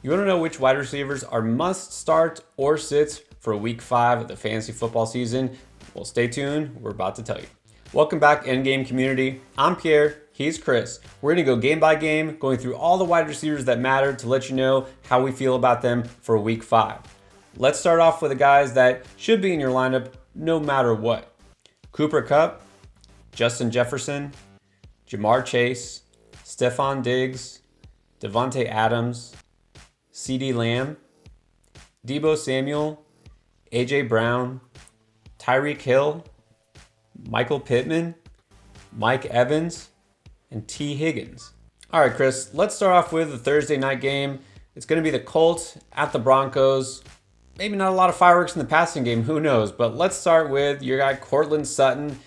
You want to know which wide receivers are must start or sits for week 5 of the fantasy football season? Well, stay tuned. We're about to tell you. Welcome back, Endgame community. I'm Pierre. He's Chris. We're going to go game by game, going through all the wide receivers that matter to let you know how we feel about them for week 5. Let's start off with the guys that should be in your lineup no matter what. Cooper Kupp, Justin Jefferson, Jamar Chase, Stephon Diggs, Devontae Adams, CeeDee Lamb, Deebo Samuel, AJ Brown, Tyreek Hill, Michael Pittman, Mike Evans, and T. Higgins. All right, Chris, let's start off with the Thursday night game. It's going to be the Colts at the Broncos. Maybe not a lot of fireworks in the passing game, who knows? But let's start with your guy, Courtland Sutton.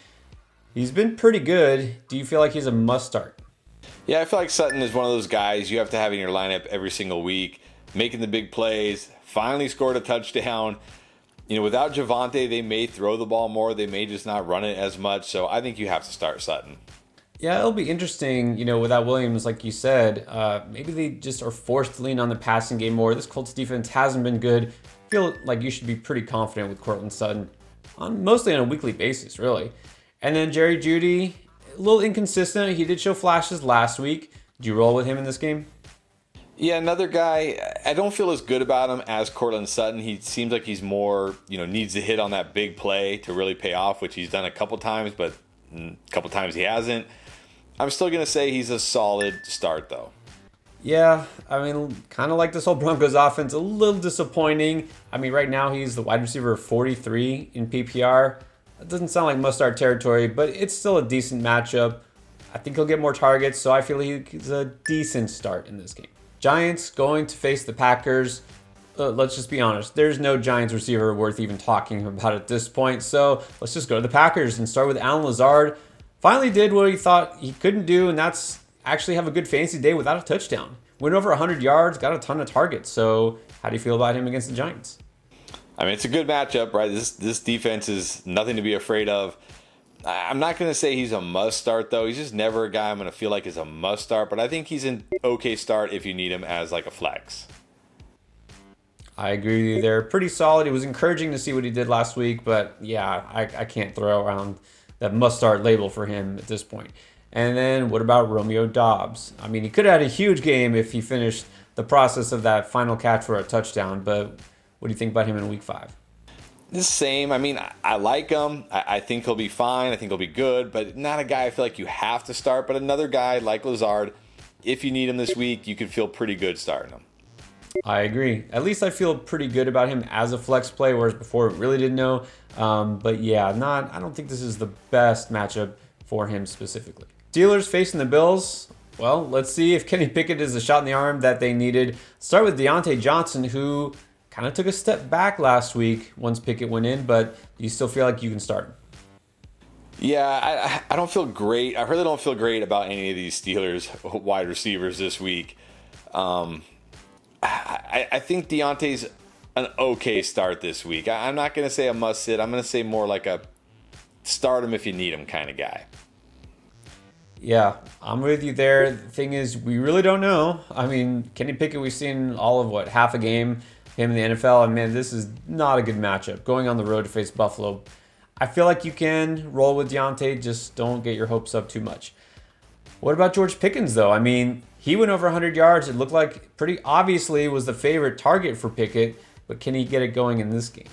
He's been pretty good. Do you feel like he's a must start? Yeah, I feel like Sutton is one of those guys you have to have in your lineup every single week, making the big plays, finally scored a touchdown. You know, without Javonte, they may throw the ball more. They may just not run it as much. So I think you have to start Sutton. Yeah, it'll be interesting, without Williams, like you said. Maybe they just are forced to lean on the passing game more. This Colts defense hasn't been good. I feel like you should be pretty confident with Courtland Sutton, mostly on a weekly basis, really. And then Jerry Jeudy, a little inconsistent. He did show flashes last week. Did you roll with him in this game? Yeah, another guy, I don't feel as good about him as Courtland Sutton. He seems like he's more, needs to hit on that big play to really pay off, which he's done a couple times, but a couple times he hasn't. I'm still going to say he's a solid start, though. Yeah, kind of like this whole Broncos offense, a little disappointing. Right now he's the wide receiver 43 in PPR. That doesn't sound like must-start territory, but it's still a decent matchup. I think he'll get more targets, so I feel he's a decent start in this game. Giants going to face the Packers. Let's just be honest. There's no Giants receiver worth even talking about at this point, so let's just go to the Packers and start with Allen Lazard. Finally did what he thought he couldn't do, and that's actually have a good fantasy day without a touchdown. Went over 100 yards, got a ton of targets. So how do you feel about him against the Giants? It's a good matchup, right? This defense is nothing to be afraid of. I'm not going to say he's a must start, though. He's just never a guy I'm going to feel like is a must start, but I think he's an okay start if you need him as like a flex. I agree with you there. Pretty solid. It was encouraging to see what he did last week, but yeah, I can't throw around that must start label for him at this point. And then what about Romeo Doubs? He could have had a huge game if he finished the process of that final catch for a touchdown, but what do you think about him in week 5? The same. I like him. I think he'll be fine. I think he'll be good, but not a guy I feel like you have to start. But another guy like Lazard, if you need him this week, you can feel pretty good starting him. I agree. At least I feel pretty good about him as a flex play, whereas before really didn't know. But yeah, I don't think this is the best matchup for him specifically. Steelers facing the Bills. Well, let's see if Kenny Pickett is the shot in the arm that they needed. Start with Deontay Johnson, who kind of took a step back last week once Pickett went in, but do you still feel like you can start him? Yeah, I don't feel great. I really don't feel great about any of these Steelers wide receivers this week. I think Deontay's an okay start this week. I'm not going to say a must sit. I'm going to say more like a start him if you need him kind of guy. Yeah, I'm with you there. The thing is, we really don't know. Kenny Pickett, we've seen all of half a game him in the NFL, and man, this is not a good matchup. Going on the road to face Buffalo, I feel like you can roll with Deontay, just don't get your hopes up too much. What about George Pickens, though? He went over 100 yards. It looked like pretty obviously was the favorite target for Pickett, but can he get it going in this game?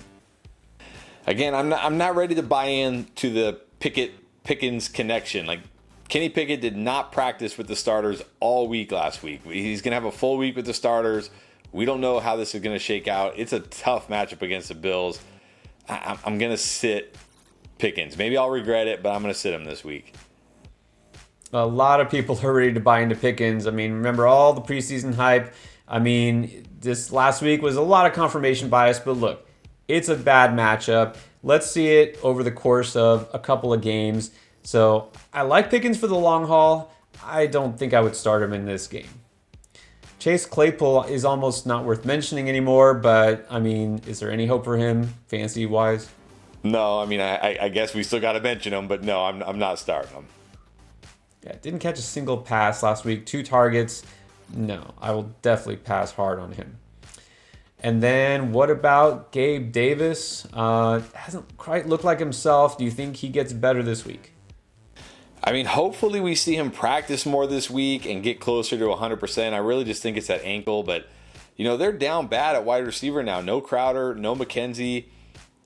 Again, I'm not ready to buy in to the Pickens connection. Like, Kenny Pickett did not practice with the starters all week last week. He's going to have a full week with the starters. We don't know how this is going to shake out. It's a tough matchup against the Bills. I'm going to sit Pickens. Maybe I'll regret it, but I'm going to sit him this week. A lot of people are ready to buy into Pickens. Remember all the preseason hype. This last week was a lot of confirmation bias, but look, it's a bad matchup. Let's see it over the course of a couple of games. So I like Pickens for the long haul. I don't think I would start him in this game. Chase Claypool is almost not worth mentioning anymore, but is there any hope for him fantasy-wise? No, I guess we still got to mention him, but no, I'm not starting him. Yeah, didn't catch a single pass last week, 2 targets. No, I will definitely pass hard on him. And then what about Gabe Davis? Hasn't quite looked like himself. Do you think he gets better this week? I mean, hopefully we see him practice more this week and get closer to 100%. I really just think it's that ankle, but they're down bad at wide receiver now. No Crowder, no McKenzie.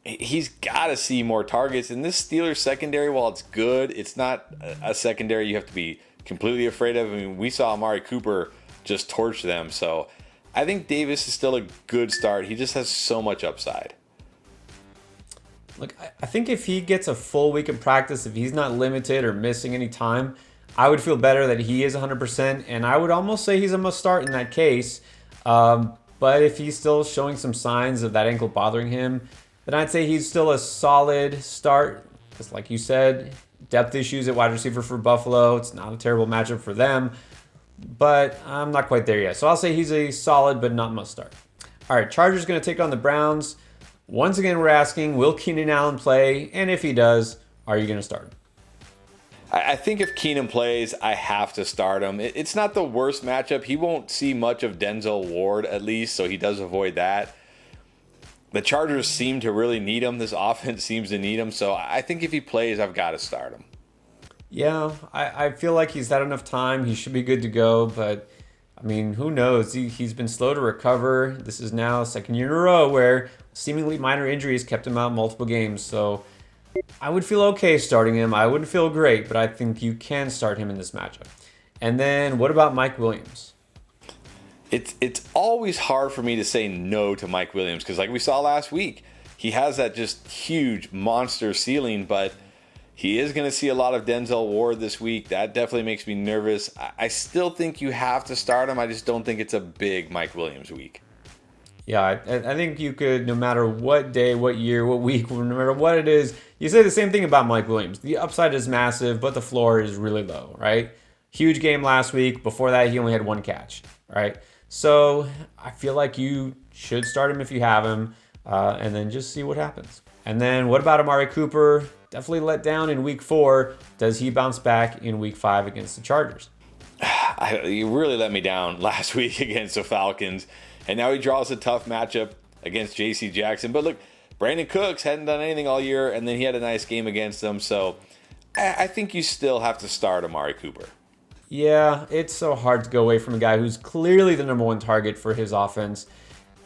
He's got to see more targets. And this Steelers secondary, while it's good, it's not a secondary you have to be completely afraid of. I mean, we saw Amari Cooper just torch them. So I think Davis is still a good start. He just has so much upside. Look, I think if he gets a full week of practice, if he's not limited or missing any time, I would feel better that he is 100%. And I would almost say he's a must start in that case. But if he's still showing some signs of that ankle bothering him, then I'd say he's still a solid start. Because like you said, depth issues at wide receiver for Buffalo. It's not a terrible matchup for them. But I'm not quite there yet. So I'll say he's a solid but not must start. All right, Chargers going to take on the Browns. Once again, we're asking, will Keenan Allen play? And if he does, are you going to start him? I think if Keenan plays, I have to start him. It's not the worst matchup. He won't see much of Denzel Ward, at least, so he does avoid that. The Chargers seem to really need him. This offense seems to need him. So I think if he plays, I've got to start him. Yeah, I feel like he's had enough time. He should be good to go. But, I mean, who knows? He's been slow to recover. This is now second year in a row where seemingly minor injuries kept him out multiple games. So I would feel okay starting him. I wouldn't feel great, but I think you can start him in this matchup. And then what about Mike Williams? It's always hard for me to say no to Mike Williams because like we saw last week, he has that just huge monster ceiling, but he is going to see a lot of Denzel Ward this week. That definitely makes me nervous. I still think you have to start him. I just don't think it's a big Mike Williams week. Yeah, I think you could, no matter what day, what year, what week, no matter what it is, you say the same thing about Mike Williams. The upside is massive, but the floor is really low, right? Huge game last week. Before that, he only had one catch, right? So I feel like you should start him if you have him, and then just see what happens. And then what about Amari Cooper? Definitely let down in week 4. Does he bounce back in week 5 against the Chargers? You really let me down last week against the Falcons. And now he draws a tough matchup against J.C. Jackson. But look, Brandon Cooks hadn't done anything all year, and then he had a nice game against them. So I think you still have to start Amari Cooper. Yeah, it's so hard to go away from a guy who's clearly the number one target for his offense.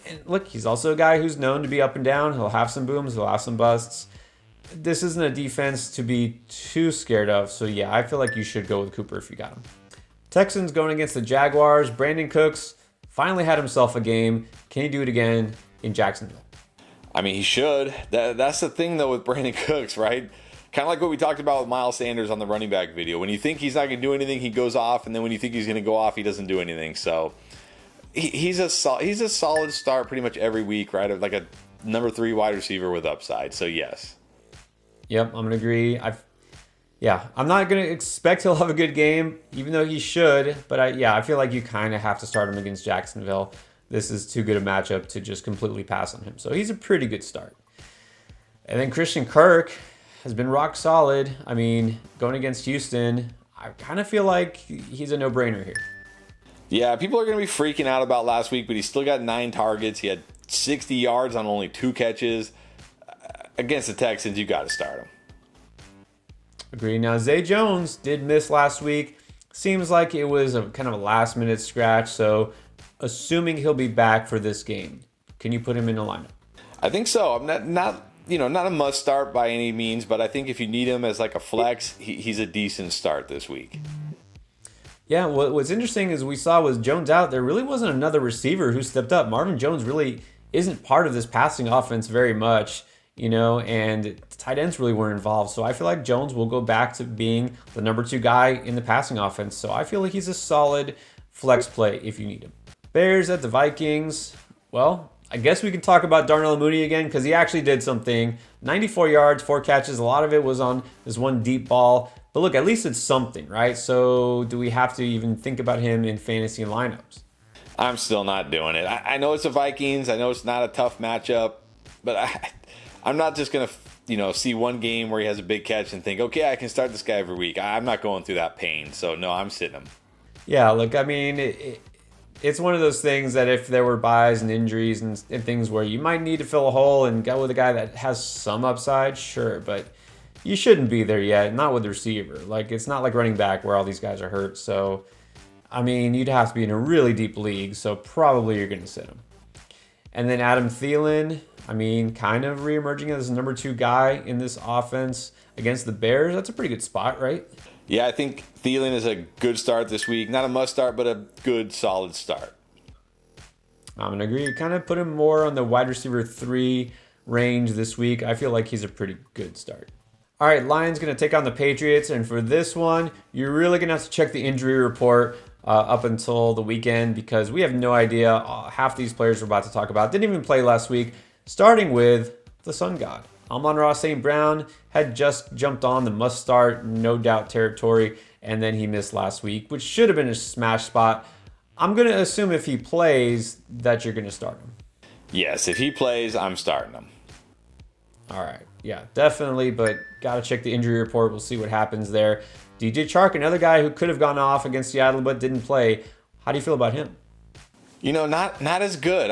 And look, he's also a guy who's known to be up and down. He'll have some booms, he'll have some busts. This isn't a defense to be too scared of. So yeah, I feel like you should go with Cooper if you got him. Texans going against the Jaguars. Brandon Cooks finally had himself a game. Can he do it again in Jacksonville? I mean, he should. That's the thing, though, with Brandon Cooks, right? Kind of like what we talked about with Miles Sanders on the running back video. When you think he's not going to do anything, he goes off, and then when you think he's going to go off, he doesn't do anything. So he's a solid start pretty much every week, right? Like a number 3 wide receiver with upside. So yes. Yep, I'm going to agree. I'm not going to expect he'll have a good game, even though he should. But I feel like you kind of have to start him against Jacksonville. This is too good a matchup to just completely pass on him. So he's a pretty good start. And then Christian Kirk has been rock solid. I mean, going against Houston, I kind of feel like he's a no-brainer here. Yeah, people are going to be freaking out about last week, but he still got 9 targets. He had 60 yards on only 2 catches. Against the Texans, you got to start him. Agree. Now, Zay Jones did miss last week. Seems like it was a kind of a last-minute scratch, so assuming he'll be back for this game, can you put him in the lineup? I think so. I'm not a must start by any means, but I think if you need him as like a flex, he's a decent start this week. Yeah, what's interesting is we saw with Jones out, there really wasn't another receiver who stepped up. Marvin Jones really isn't part of this passing offense very much, and tight ends really weren't involved. So I feel like Jones will go back to being the number 2 guy in the passing offense. So I feel like he's a solid flex play if you need him. Bears at the Vikings. Well, I guess we can talk about Darnell Mooney again because he actually did something. 94 yards, 4 catches. A lot of it was on this one deep ball. But look, at least it's something, right? So do we have to even think about him in fantasy lineups? I'm still not doing it. I know it's the Vikings. I know it's not a tough matchup. But I'm not just going to, see one game where he has a big catch and think, okay, I can start this guy every week. I'm not going through that pain. So, no, I'm sitting him. Yeah, look, I mean, It's one of those things that if there were buys and injuries and things where you might need to fill a hole and go with a guy that has some upside, sure, but you shouldn't be there yet, not with the receiver. Like, it's not like running back where all these guys are hurt. So, I mean, you'd have to be in a really deep league, so probably you're going to sit him. And then Adam Thielen, I mean, kind of reemerging as the number 2 guy in this offense against the Bears. That's a pretty good spot, right? Yeah, I think Thielen is a good start this week. Not a must start, but a good, solid start. I'm going to agree. Kind of put him more on the wide receiver 3 range this week. I feel like he's a pretty good start. All right, Lions going to take on the Patriots. And for this one, you're really going to have to check the injury report up until the weekend because we have no idea. Half these players we're about to talk about didn't even play last week, starting with the Sun God. Amon-Ra St. Brown had just jumped on the must-start, no doubt territory, and then he missed last week, which should have been a smash spot. I'm going to assume if he plays that you're going to start him. Yes, if he plays, I'm starting him. All right. Yeah, definitely, but got to check the injury report. We'll see what happens there. DJ Chark, another guy who could have gone off against Seattle but didn't play. How do you feel about him? You know, not as good.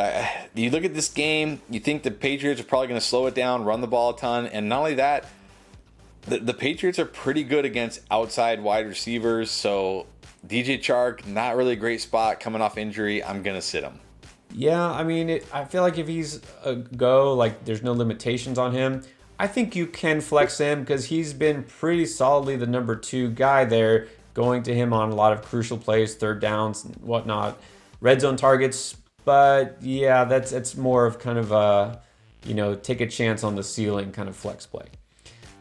You look at this game, you think the Patriots are probably going to slow it down, run the ball a ton, and not only that, the Patriots are pretty good against outside wide receivers, so DJ Chark, not really a great spot coming off injury. I'm going to sit him. Yeah, I mean, I feel like if he's a go, like there's no limitations on him. I think you can flex him because he's been pretty solidly the number 2 guy there, going to him on a lot of crucial plays, third downs and whatnot, red zone targets. But yeah, it's more of kind of a, take a chance on the ceiling kind of flex play.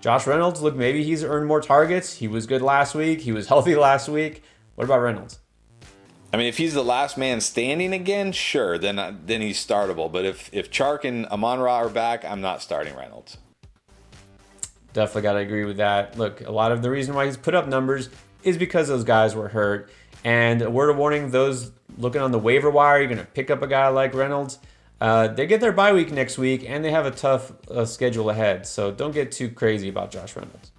Josh Reynolds, look, maybe he's earned more targets. He was good last week. He was healthy last week. What about Reynolds? I mean, if he's the last man standing again, sure, then he's startable. But if Chark and Amon-Ra are back, I'm not starting Reynolds. Definitely got to agree with that. Look, a lot of the reason why he's put up numbers is because those guys were hurt. And a word of warning, those looking on the waiver wire, you're going to pick up a guy like Reynolds. They get their bye week next week, and they have a tough schedule ahead. So don't get too crazy about Josh Reynolds.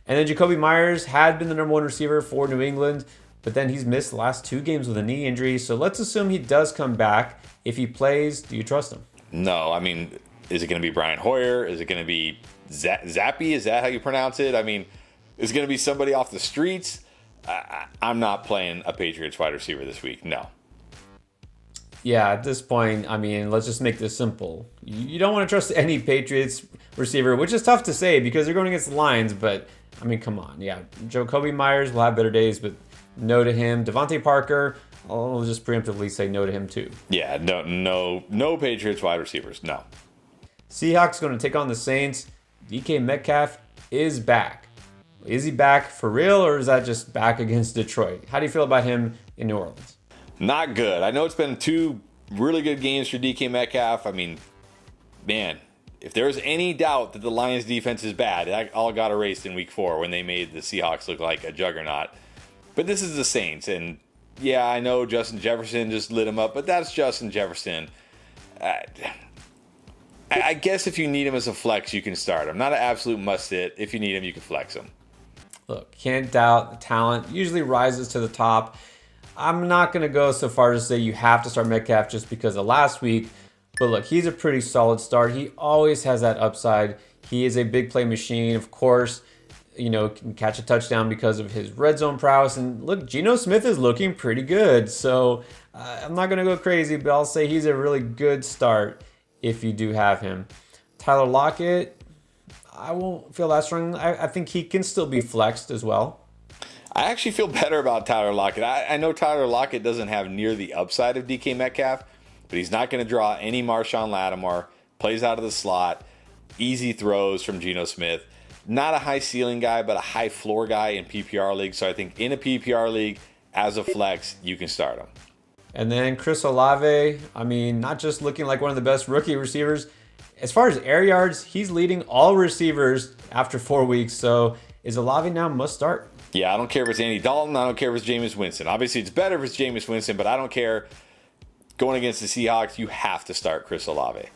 And then Jacoby Myers had been the number 1 receiver for New England, but then he's missed the last 2 games with a knee injury. So let's assume he does come back. If he plays, do you trust him? No, I mean, is it going to be Brian Hoyer? Is it going to be Zappy? Is that how you pronounce it? I mean, is it going to be somebody off the streets? I'm not playing a Patriots wide receiver this week. No. Yeah, at this point, I mean, let's just make this simple. You don't want to trust any Patriots receiver, which is tough to say because they're going against the Lions. But, I mean, come on. Yeah, Jacoby Myers will have better days, but no to him. Devontae Parker, I'll just preemptively say no to him too. Yeah, no Patriots wide receivers. No. Seahawks going to take on the Saints. DK Metcalf is back. Is he back for real, or is that just back against Detroit? How do you feel about him in New Orleans? Not good. I know it's been 2 really good games for DK Metcalf. I mean, man, if there's any doubt that the Lions defense is bad, that all got erased in week 4 when they made the Seahawks look like a juggernaut. But this is the Saints, and yeah, I know Justin Jefferson just lit him up, but that's Justin Jefferson. I guess if you need him as a flex, you can start him. Not an absolute must-sit. If you need him, you can flex him. Look, can't doubt the talent usually rises to the top. I'm not going to go so far as to say you have to start Metcalf just because of last week. But look, he's a pretty solid start. He always has that upside. He is a big play machine. Of course, can catch a touchdown because of his red zone prowess. And look, Geno Smith is looking pretty good. So I'm not going to go crazy, but I'll say he's a really good start if you do have him. Tyler Lockett, I won't feel that strong. I think he can still be flexed as well. I actually feel better about Tyler Lockett. I know Tyler Lockett doesn't have near the upside of DK Metcalf, but he's not going to draw any Marshawn Lattimore. Plays out of the slot. Easy throws from Geno Smith. Not a high ceiling guy, but a high floor guy in PPR league. So I think in a PPR league, as a flex, you can start him. And then Chris Olave, I mean, not just looking like one of the best rookie receivers. As far as air yards, he's leading all receivers after 4 weeks. So is Olave now must start? Yeah, I don't care if it's Andy Dalton. I don't care if it's Jameis Winston. Obviously, it's better if it's Jameis Winston, but I don't care. Going against the Seahawks, you have to start Chris Olave.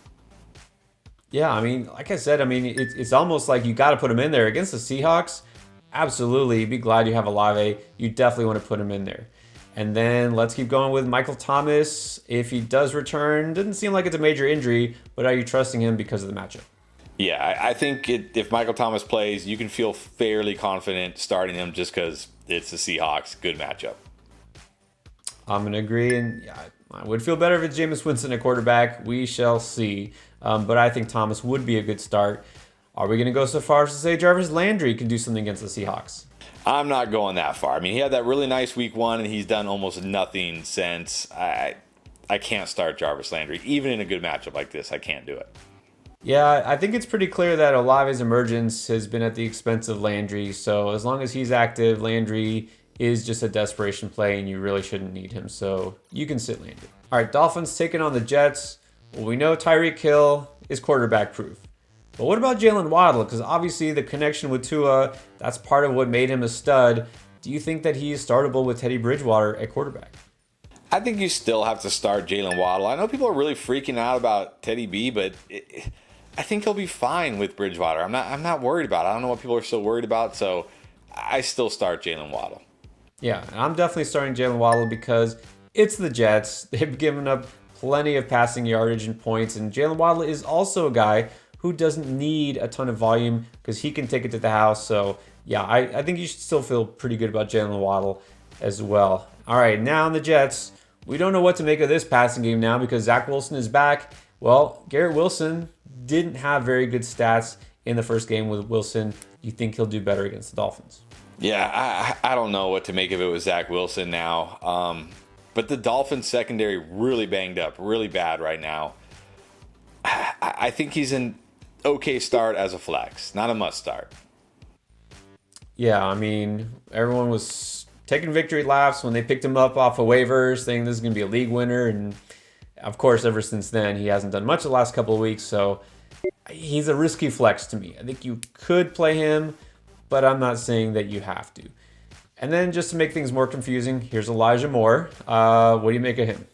Yeah, I mean, like I said, it's almost like you got to put him in there. Against the Seahawks, absolutely. You'd be glad you have Olave. You definitely want to put him in there. And then let's keep going with Michael Thomas. If he does return, doesn't seem like it's a major injury, but are you trusting him because of the matchup? Yeah, I think if Michael Thomas plays, you can feel fairly confident starting him just because it's the Seahawks. Good matchup. I'm going to agree. And yeah, I would feel better if it's Jameis Winston at quarterback. We shall see. But I think Thomas would be a good start. Are we going to go so far as to say Jarvis Landry can do something against the Seahawks? I'm not going that far. I mean, he had that really nice week 1, and he's done almost nothing since. I can't start Jarvis Landry. Even in a good matchup like this, I can't do it. Yeah, I think it's pretty clear that Olave's emergence has been at the expense of Landry. So as long as he's active, Landry is just a desperation play, and you really shouldn't need him. So you can sit Landry. All right, Dolphins taking on the Jets. Well, we know Tyreek Hill is quarterback proof. But what about Jalen Waddle? Because obviously the connection with Tua, that's part of what made him a stud. Do you think that he is startable with Teddy Bridgewater at quarterback? I think you still have to start Jalen Waddle. I know people are really freaking out about Teddy B, but I think he'll be fine with Bridgewater. I'm not worried about it. I don't know what people are so worried about, so I still start Jalen Waddle. Yeah, and I'm definitely starting Jalen Waddle because it's the Jets. They've given up plenty of passing yardage and points, and Jalen Waddle is also a guy who doesn't need a ton of volume because he can take it to the house. So, yeah, I think you should still feel pretty good about Jalen Waddle as well. All right, now on the Jets, we don't know what to make of this passing game now because Zach Wilson is back. Well, Garrett Wilson didn't have very good stats in the first game with Wilson. You think he'll do better against the Dolphins? Yeah, I don't know what to make of it with Zach Wilson now. But the Dolphins secondary really banged up, really bad right now. I think he's an okay start as a flex, not a must start. Yeah, I mean, everyone was taking victory laps when they picked him up off of waivers, saying this is going to be a league winner. And of course, ever since then, he hasn't done much the last couple of weeks. So he's a risky flex to me. I think you could play him, but I'm not saying that you have to. And then just to make things more confusing, here's Elijah Moore. What do you make of him?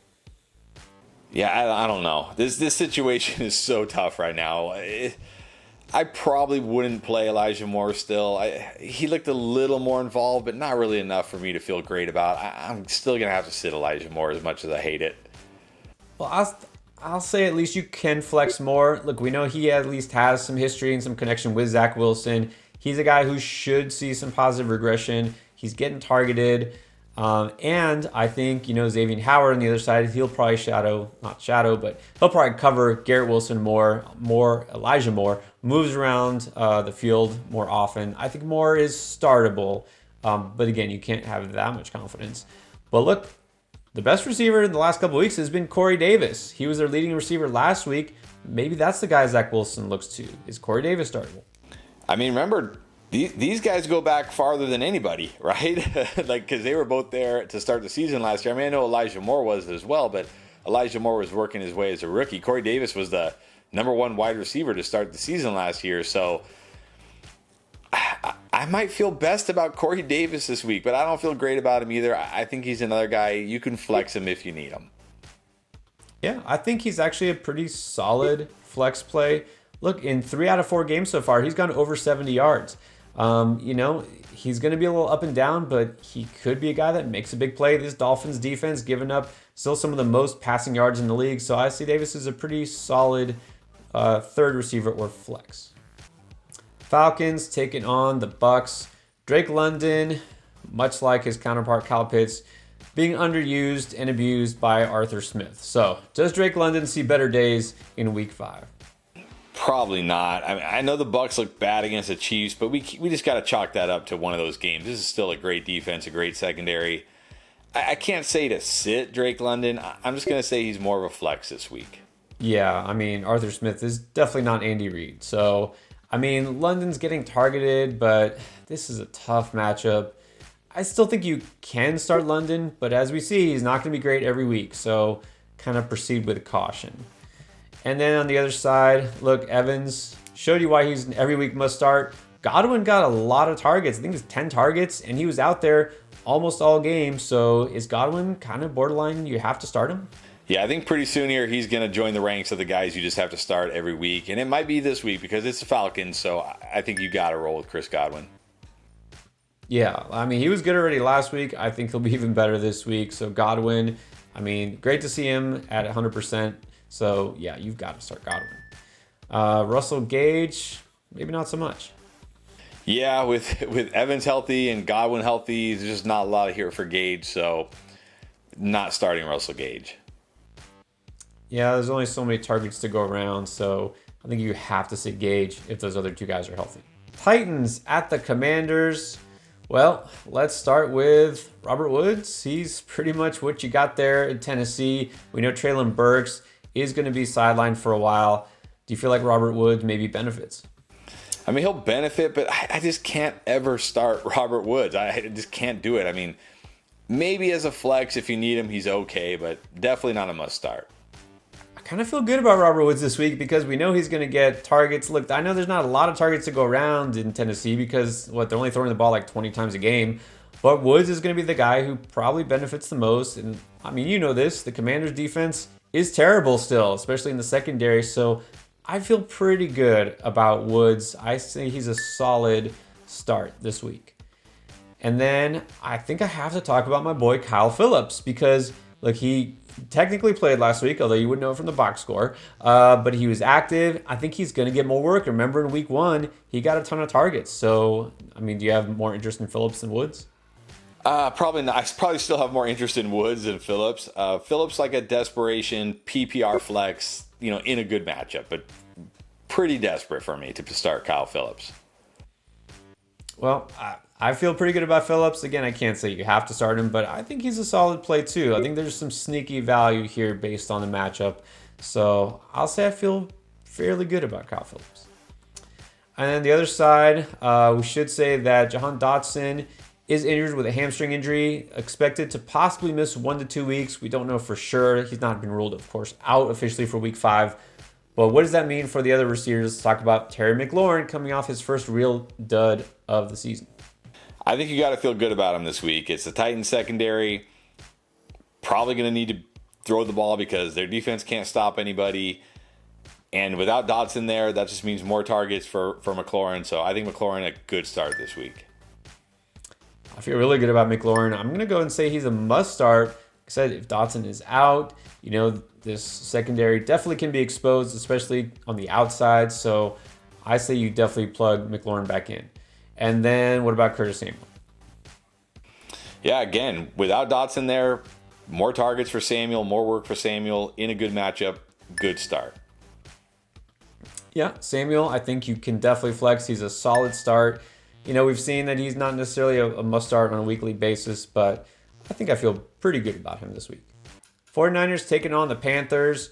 Yeah, I don't know. This situation is so tough right now. I probably wouldn't play Elijah Moore still. He looked a little more involved, but not really enough for me to feel great about. I'm still going to have to sit Elijah Moore as much as I hate it. Well, I'll say at least you can flex more. Look, we know he at least has some history and some connection with Zach Wilson. He's a guy who should see some positive regression. He's getting targeted. And I think, Xavier Howard on the other side, he'll probably but he'll probably cover Garrett Wilson more Elijah Moore, moves around the field more often. I think Moore is startable. But again, you can't have that much confidence. But look, the best receiver in the last couple of weeks has been Corey Davis. He was their leading receiver last week. Maybe that's the guy Zach Wilson looks to. Is Corey Davis startable? I mean, remember, these guys go back farther than anybody, right? Because they were both there to start the season last year. I mean, I know Elijah Moore was as well, but Elijah Moore was working his way as a rookie. Corey Davis was the number 1 wide receiver to start the season last year. So I might feel best about Corey Davis this week, but I don't feel great about him either. I think he's another guy. You can flex him if you need him. Yeah, I think he's actually a pretty solid flex play. Look, in 3 out of 4 games so far, he's gone over 70 yards. He's going to be a little up and down, but he could be a guy that makes a big play. This Dolphins defense giving up still some of the most passing yards in the league. So I see Davis is a pretty solid third receiver or flex. Falcons taking on the Bucs. Drake London, much like his counterpart Kyle Pitts, being underused and abused by Arthur Smith. So does Drake London see better days in week 5? Probably not. I mean, I know the Bucs look bad against the Chiefs, but we just got to chalk that up to one of those games. This is still a great defense, a great secondary. I can't say to sit Drake London. I'm just going to say he's more of a flex this week. Yeah, I mean, Arthur Smith is definitely not Andy Reid. So, I mean, London's getting targeted, but this is a tough matchup. I still think you can start London, but as we see, he's not going to be great every week. So, kind of proceed with caution. And then on the other side, look, Evans showed you why he's an every week must start. Godwin got a lot of targets. I think it's 10 targets, and he was out there almost all game. So is Godwin kind of borderline? You have to start him? Yeah, I think pretty soon here he's going to join the ranks of the guys you just have to start every week. And it might be this week because it's the Falcons. So I think you got to roll with Chris Godwin. Yeah, I mean, he was good already last week. I think he'll be even better this week. So Godwin, I mean, great to see him at 100%. So yeah, you've got to start Godwin. Russell Gage, maybe not so much. Yeah, with Evans healthy and Godwin healthy, there's just not a lot here for Gage. So not starting Russell Gage. Yeah, there's only so many targets to go around. So I think you have to sit Gage if those other two guys are healthy. Titans at the Commanders. Well, let's start with Robert Woods. He's pretty much what you got there in Tennessee. We know Treylon Burks is going to be sidelined for a while. Do you feel like Robert Woods maybe benefits? I mean, he'll benefit, but I just can't ever start Robert Woods. I just can't do it. I mean, maybe as a flex if you need him, he's okay, but definitely not a must start. Kind of feel good about Robert Woods this week because we know he's going to get targets. Look, I know there's not a lot of targets to go around in Tennessee because they're only throwing the ball like 20 times a game. But Woods is going to be the guy who probably benefits the most. And I mean, you know this, the Commanders defense is terrible still, especially in the secondary. So I feel pretty good about Woods. I say he's a solid start this week. And then I think I have to talk about my boy Kyle Phillips because look, he technically played last week, although you wouldn't know it from the box score. But he was active. I think he's going to get more work. Remember, in week 1, he got a ton of targets. So, I mean, do you have more interest in Phillips than Woods? Probably not. I probably still have more interest in Woods than Phillips. Phillips like a desperation PPR flex, in a good matchup, but pretty desperate for me to start Kyle Phillips. Well, I feel pretty good about Phillips. Again, I can't say you have to start him, but I think he's a solid play too. I think there's some sneaky value here based on the matchup. So I'll say I feel fairly good about Kyle Phillips. And then the other side, we should say that Jahan Dotson is injured with a hamstring injury, expected to possibly miss 1 to 2 weeks. We don't know for sure. He's not been ruled, of course, out officially for week 5. But what does that mean for the other receivers? Let's talk about Terry McLaurin coming off his first real dud of the season. I think you got to feel good about him this week. It's the Titans secondary. Probably going to need to throw the ball because their defense can't stop anybody. And without Dotson there, that just means more targets for McLaurin. So I think McLaurin a good start this week. I feel really good about McLaurin. I'm going to go and say he's a must start. Like I said, if Dotson is out, this secondary definitely can be exposed, especially on the outside. So I say you definitely plug McLaurin back in. And then what about Curtis Samuel? Yeah, again, without Dotson there, more targets for Samuel, more work for Samuel in a good matchup, good start. Yeah, Samuel, I think you can definitely flex. He's a solid start. We've seen that he's not necessarily a must start on a weekly basis, but I think I feel pretty good about him this week. 49ers taking on the Panthers.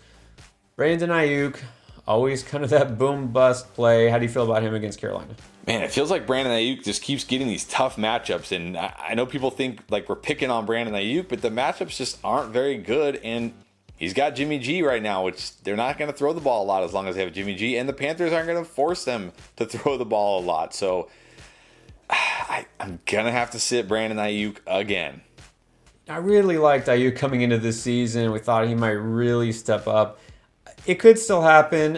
Brandon Ayuk, always kind of that boom bust play. How do you feel about him against Carolina? Man, it feels like Brandon Ayuk just keeps getting these tough matchups. And I know people think like we're picking on Brandon Ayuk, but the matchups just aren't very good. And he's got Jimmy G right now, which they're not going to throw the ball a lot as long as they have Jimmy G. And the Panthers aren't going to force them to throw the ball a lot. So I'm going to have to sit Brandon Ayuk again. I really liked Ayuk coming into this season. We thought he might really step up. It could still happen.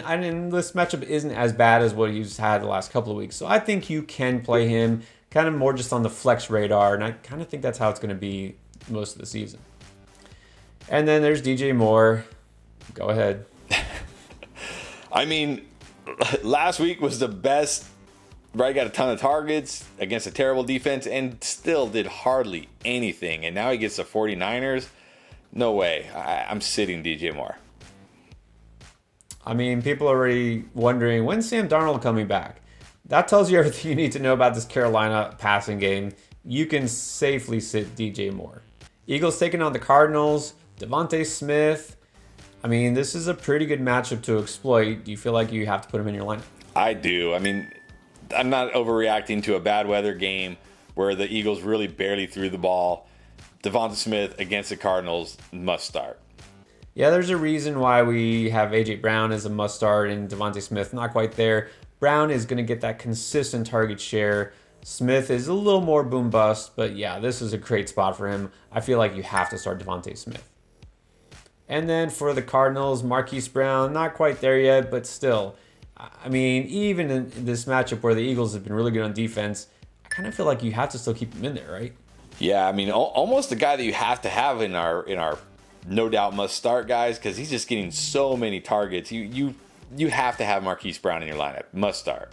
This matchup isn't as bad as what he's had the last couple of weeks. So I think you can play him kind of more just on the flex radar. And I kind of think that's how it's going to be most of the season. And then there's DJ Moore. Go ahead. I mean, last week was the best. Right, got a ton of targets against a terrible defense and still did hardly anything. And now he gets the 49ers. No way. I'm sitting DJ Moore. I mean, people are already wondering, when's Sam Darnold coming back? That tells you everything you need to know about this Carolina passing game. You can safely sit DJ Moore. Eagles taking on the Cardinals. Devontae Smith. I mean, this is a pretty good matchup to exploit. Do you feel like you have to put him in your lineup? I do. I mean, I'm not overreacting to a bad weather game where the Eagles really barely threw the ball. Devonta Smith against the Cardinals must start. Yeah, there's a reason why we have A.J. Brown as a must start and Devontae Smith not quite there. Brown is going to get that consistent target share. Smith is a little more boom bust, but yeah, this is a great spot for him. I feel like you have to start Devontae Smith. And then for the Cardinals, Marquise Brown, not quite there yet, but still. I mean, even in this matchup where the Eagles have been really good on defense, I kind of feel like you have to still keep him in there, right? Yeah, I mean, almost the guy that you have to have in our no doubt must start guys, because he's just getting so many targets. You have to have Marquise Brown in your lineup. Must start.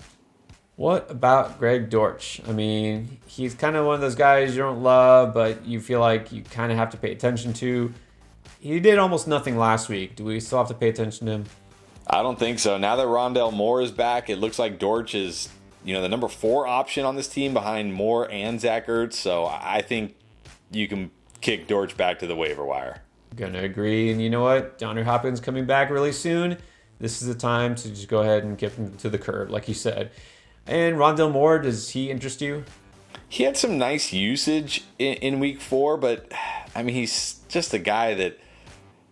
What about Greg Dortch? I mean, he's kind of one of those guys you don't love, but you feel like you kind of have to pay attention to. He did almost nothing last week. Do we still have to pay attention to him? I don't think so. Now that Rondale Moore is back, it looks like Dortch is, the number 4 option on this team behind Moore and Zach Ertz. So I think you can kick Dortch back to the waiver wire. Gonna agree. And you know what? DeAndre Hopkins coming back really soon. This is the time to just go ahead and get him to the curb, like you said. And Rondale Moore, does he interest you? He had some nice usage in week 4, but I mean, he's just a guy that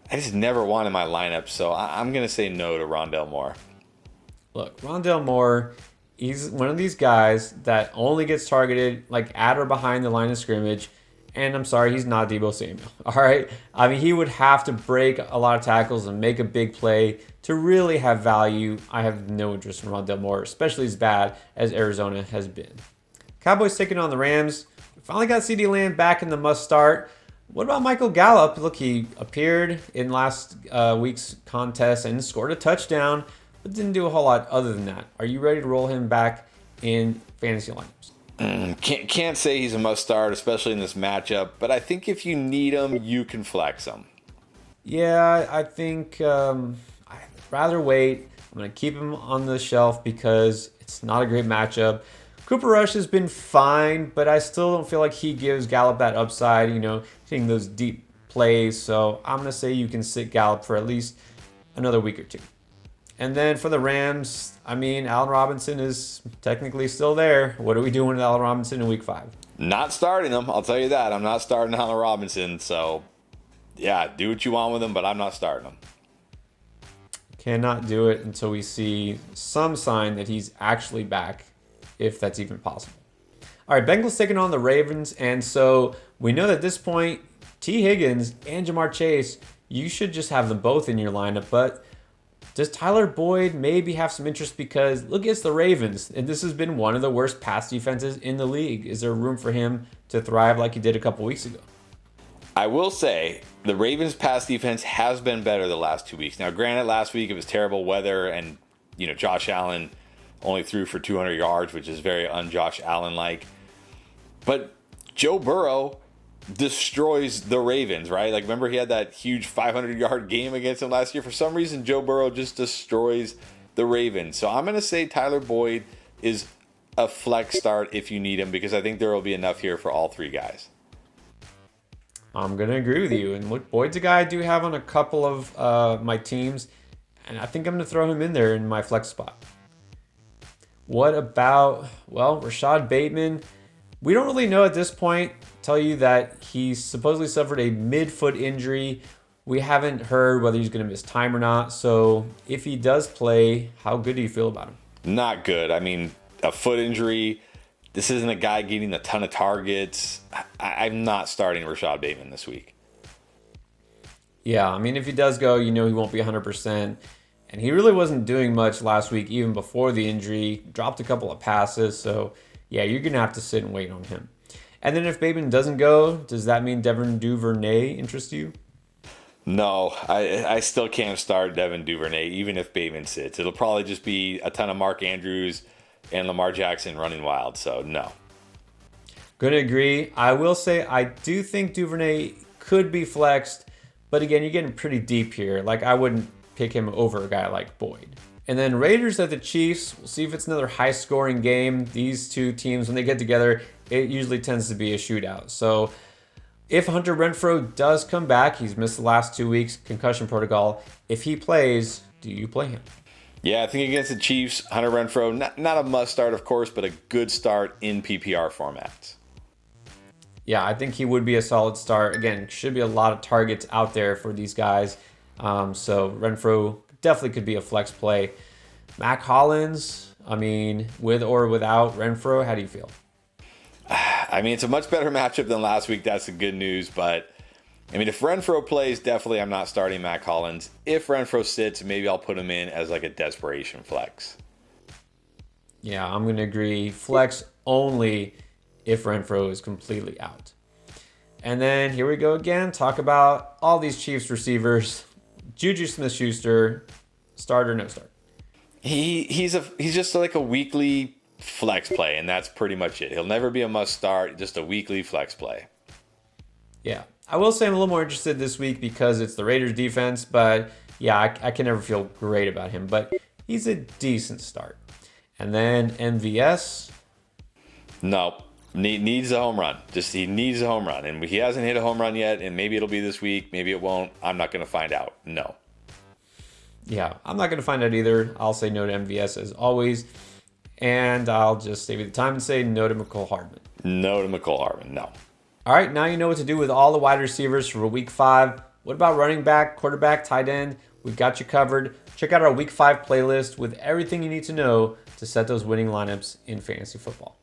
I just never want in my lineup. So I'm going to say no to Rondale Moore. Look, Rondale Moore, he's one of these guys that only gets targeted like at or behind the line of scrimmage. And I'm sorry, he's not Deebo Samuel. All right. I mean, he would have to break a lot of tackles and make a big play to really have value. I have no interest in Rondale Moore, especially as bad as Arizona has been. Cowboys taking on the Rams. We finally got CeeDee Lamb back in the must start. What about Michael Gallup? Look, he appeared in last week's contest and scored a touchdown, but didn't do a whole lot other than that. Are you ready to roll him back in fantasy lineups? Can't say he's a must start, especially in this matchup, but I think if you need him, you can flex him. Yeah, I think I'd rather wait. I'm going to keep him on the shelf because it's not a great matchup. Cooper Rush has been fine, but I still don't feel like he gives Gallup that upside, hitting those deep plays. So I'm going to say you can sit Gallup for at least another week or two. And then for the Rams, I mean, Allen Robinson is technically still there. What are we doing with Allen Robinson in week 5? Not starting him, I'll tell you that. I'm not starting Allen Robinson. So, yeah, do what you want with him, but I'm not starting him. Cannot do it until we see some sign that he's actually back, if that's even possible. All right, Bengals taking on the Ravens. And so we know that at this point, T. Higgins and Jamar Chase, you should just have them both in your lineup. But does Tyler Boyd maybe have some interest? Because look, it's the Ravens, and this has been one of the worst pass defenses in the league. Is there room for him to thrive like he did a couple weeks ago? I will say the Ravens' pass defense has been better the last 2 weeks. Now, granted, last week it was terrible weather, and Josh Allen only threw for 200 yards, which is very un-Josh Allen-like. But Joe Burrow destroys the Ravens, right? Like, remember he had that huge 500-yard game against them last year? For some reason, Joe Burrow just destroys the Ravens. So I'm going to say Tyler Boyd is a flex start if you need him, because I think there will be enough here for all 3 guys. I'm going to agree with you. And look, Boyd's a guy I do have on a couple of my teams, and I think I'm going to throw him in there in my flex spot. What about, Rashad Bateman? We don't really know at this point. Tell you that he supposedly suffered a mid-foot injury. We haven't heard whether he's going to miss time or not. So if he does play, how good do you feel about him? Not good. I mean, a foot injury. This isn't a guy getting a ton of targets. I'm not starting Rashad Bateman this week. Yeah, I mean, if he does go, he won't be 100%. And he really wasn't doing much last week, even before the injury. Dropped a couple of passes. So, yeah, you're going to have to sit and wait on him. And then if Bateman doesn't go, does that mean Devin Duvernay interests you? No, I still can't start Devin Duvernay, even if Bateman sits. It'll probably just be a ton of Mark Andrews and Lamar Jackson running wild. So, no. Gonna agree. I will say I do think Duvernay could be flexed. But again, you're getting pretty deep here. Like, I wouldn't pick him over a guy like Boyd. And then Raiders at the Chiefs. We'll see if it's another high-scoring game. These two teams, when they get together, it usually tends to be a shootout. So if Hunter Renfrow does come back, he's missed the last 2 weeks, concussion protocol. If he plays, do you play him? Yeah, I think against the Chiefs, Hunter Renfrow, not a must start, of course, but a good start in PPR formats. Yeah, I think he would be a solid start. Again, should be a lot of targets out there for these guys. So Renfrow definitely could be a flex play. Mac Hollins, I mean, with or without Renfrow, how do you feel? I mean, it's a much better matchup than last week. That's the good news. But, I mean, if Renfrow plays, definitely I'm not starting Mac Hollins. If Renfrow sits, maybe I'll put him in as like a desperation flex. Yeah, I'm going to agree. Flex only if Renfro is completely out. And then here we go again. Talk about all these Chiefs receivers. Juju Smith-Schuster, start or no start? He's just like a weekly flex play, and that's pretty much it. He'll never be a must start, just a weekly flex play. Yeah. I will say I'm a little more interested this week because it's the Raiders defense, but yeah, I can never feel great about him, but he's a decent start. And then MVS. No, needs a home run. He needs a home run, and he hasn't hit a home run yet, and maybe it'll be this week, maybe it won't. I'm not going to find out. No. Yeah, I'm not going to find out either. I'll say no to MVS as always, and I'll just save you the time and say no to McCole Hardman. No to McCole Hardman, no. All right, now you know what to do with all the wide receivers for Week 5. What about running back, quarterback, tight end? We've got you covered. Check out our Week 5 playlist with everything you need to know to set those winning lineups in fantasy football.